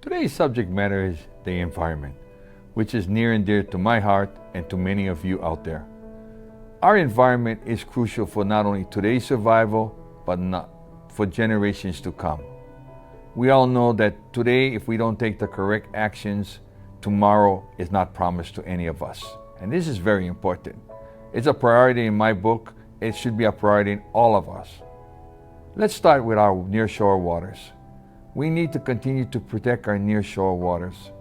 Today's subject matter is the environment, which is near and dear to my heart and to many of you out there. Our environment is crucial for not only today's survival, but not for generations to come. We all know that today, if we don't take the correct actions, tomorrow is not promised to any of us. And this is very important. It's a priority in my book. It should be a priority in all of us. Let's start with our nearshore waters. We need to continue to protect our nearshore waters.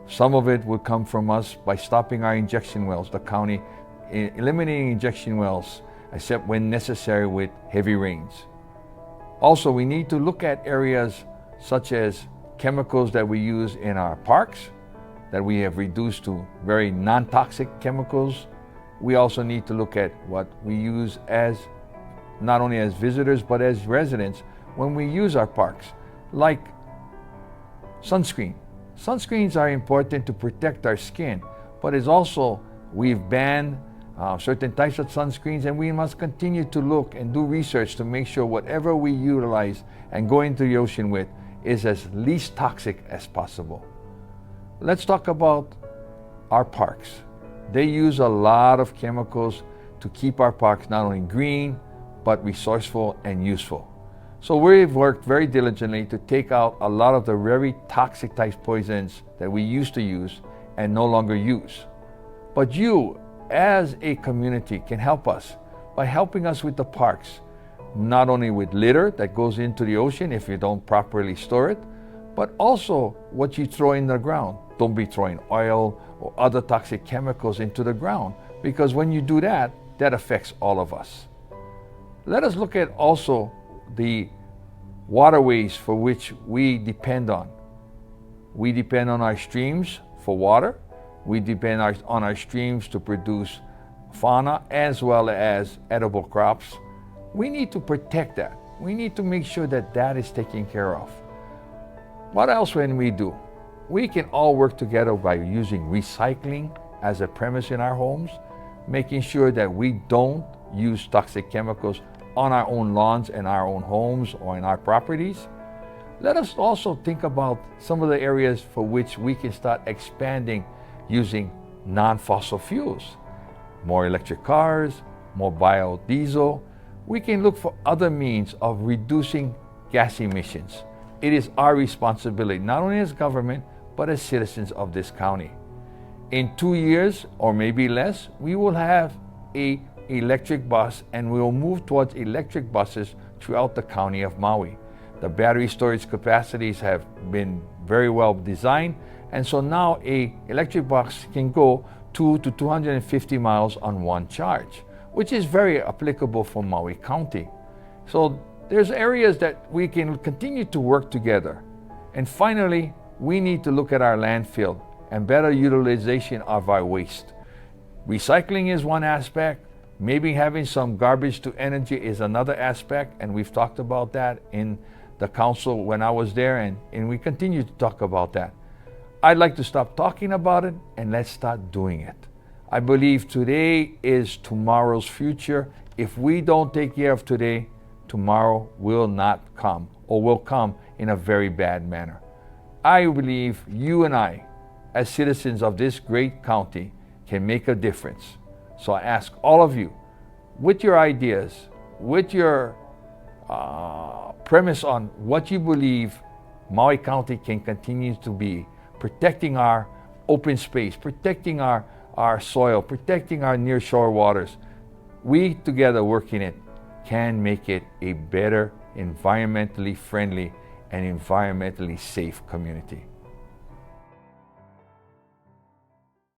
Some of it will come from us by stopping our injection wells, the county eliminating injection wells, except when necessary with heavy rains. Also, we need to look at areas such as chemicals that we use in our parks, that we have reduced to very non-toxic chemicals. We also need to look at what we use as not only as visitors but as residents when we use our parks, like sunscreen. Sunscreens are important to protect our skin, but it's also, we've banned certain types of sunscreens, and we must continue to look and do research to make sure whatever we utilize and go into the ocean with is as least toxic as possible. Let's talk about our parks. They use a lot of chemicals to keep our parks not only green, but resourceful and useful. So we've worked very diligently to take out a lot of the very toxic type poisons that we used to use and no longer use. But you, as a community, can help us by helping us with the parks, not only with litter that goes into the ocean if you don't properly store it, but also what you throw in the ground. Don't be throwing oil or other toxic chemicals into the ground, because when you do that, that affects all of us. Let us look at also the waterways for which we depend on. We depend on our streams for water. We depend on our streams to produce fauna as well as edible crops. We need to protect that. We need to make sure that that is taken care of. What else can we do? We can all work together by using recycling as a premise in our homes, making sure that we don't use toxic chemicals on our own lawns and our own homes or in our properties. Let us also think about some of the areas for which we can start expanding using non-fossil fuels. More electric cars, more biodiesel. We can look for other means of reducing gas emissions. It is our responsibility, not only as government, but as citizens of this county. In 2 years, or maybe less, we will have an electric bus, and we will move towards electric buses throughout the county of Maui. The battery storage capacities have been very well designed, and so now an electric bus can go 2 to 250 miles on one charge, which is very applicable for Maui County. So there's areas that we can continue to work together. And finally, we need to look at our landfill and better utilization of our waste. Recycling is one aspect. Maybe having some garbage to energy is another aspect, and we've talked about that in the council when I was there, and we continue to talk about that. I'd like to stop talking about it and let's start doing it. I believe today is tomorrow's future. If we don't take care of today, tomorrow will not come, or will come in a very bad manner. I believe you and I, as citizens of this great county, can make a difference. So I ask all of you, with your ideas, with your premise on what you believe Maui County can continue to be, protecting our open space, protecting our soil, protecting our nearshore waters, we together working it can make it a better, environmentally friendly and environmentally safe community.